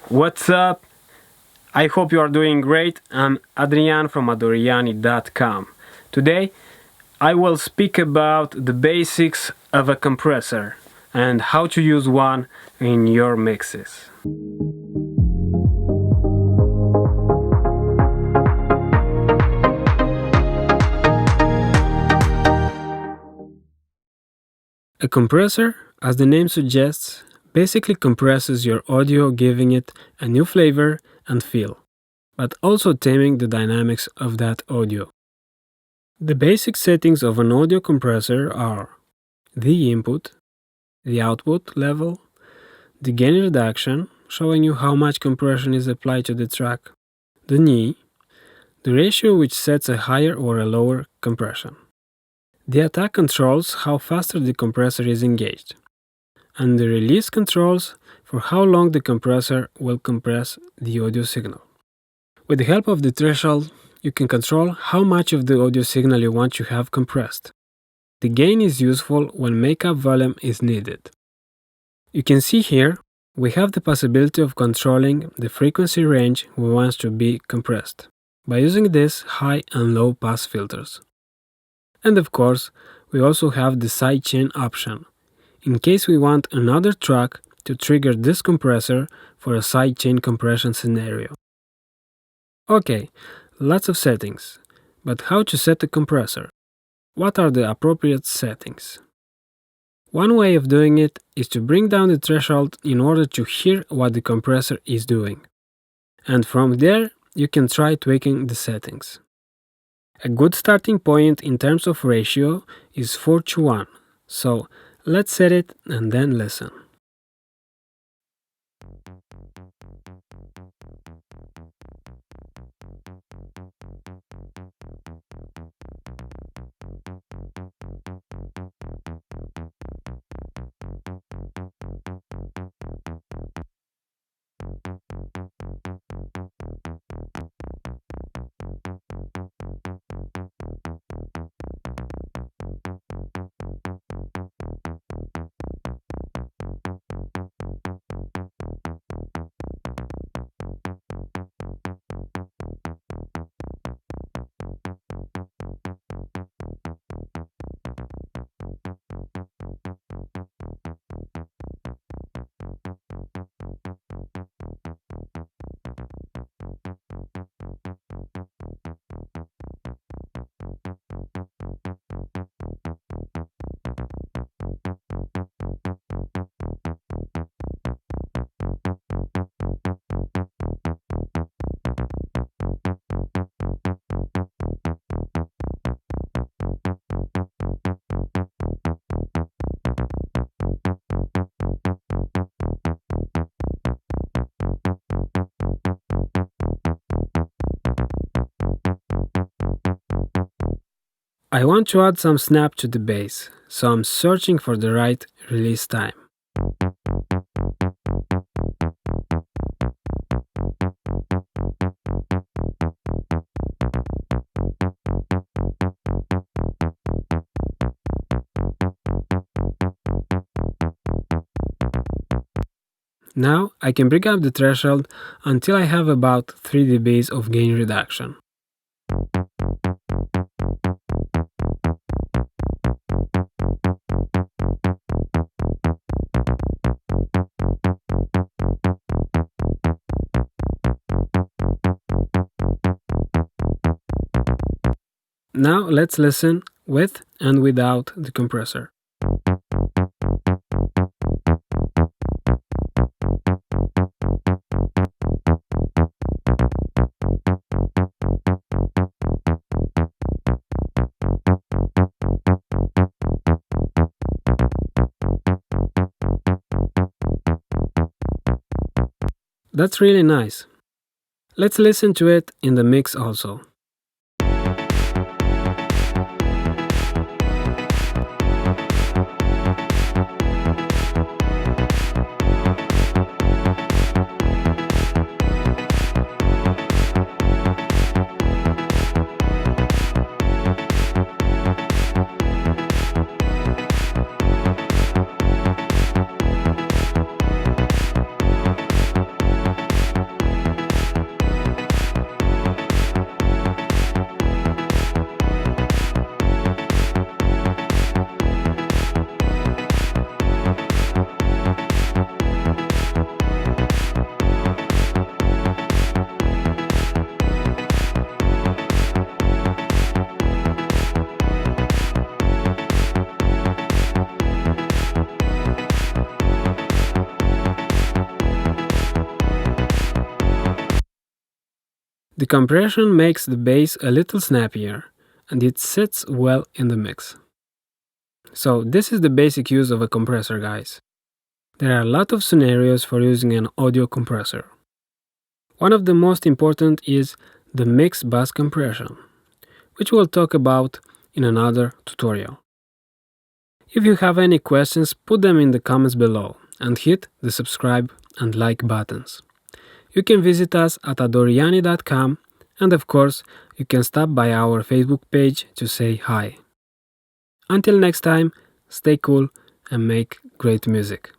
What's up? I hope you are doing great. I'm Adrian from adoriani.com. Today, I will speak about the basics of a compressor and how to use one in your mixes. A compressor, as the name suggests, basically compresses your audio, giving it a new flavor and feel, but also taming the dynamics of that audio. The basic settings of an audio compressor are the input, the output level, the gain reduction, showing you how much compression is applied to the track, the knee, the ratio which sets a higher or a lower compression. The attack controls how faster the compressor is engaged, and the release controls for how long the compressor will compress the audio signal. With the help of the threshold, you can control how much of the audio signal you want to have compressed. The gain is useful when makeup volume is needed. You can see here, we have the possibility of controlling the frequency range we want to be compressed by using these high and low pass filters. And of course, we also have the sidechain option, in case we want another track to trigger this compressor for a sidechain compression scenario. Okay, lots of settings, but how to set a compressor? What are the appropriate settings? One way of doing it is to bring down the threshold in order to hear what the compressor is doing. And from there, you can try tweaking the settings. A good starting point in terms of ratio is 4:1, so let's set it and then listen. I want to add some snap to the bass, so I'm searching for the right release time. Now I can bring up the threshold until I have about 3 dBs of gain reduction. Now let's listen with and without the compressor. That's really nice. Let's listen to it in the mix also. The compression makes the bass a little snappier, and it sits well in the mix. So this is the basic use of a compressor, guys. There are a lot of scenarios for using an audio compressor. One of the most important is the mix bus compression, which we'll talk about in another tutorial. If you have any questions, put them in the comments below and hit the subscribe and like buttons. You can visit us at adoriani.com, and of course, you can stop by our Facebook page to say hi. Until next time, stay cool and make great music.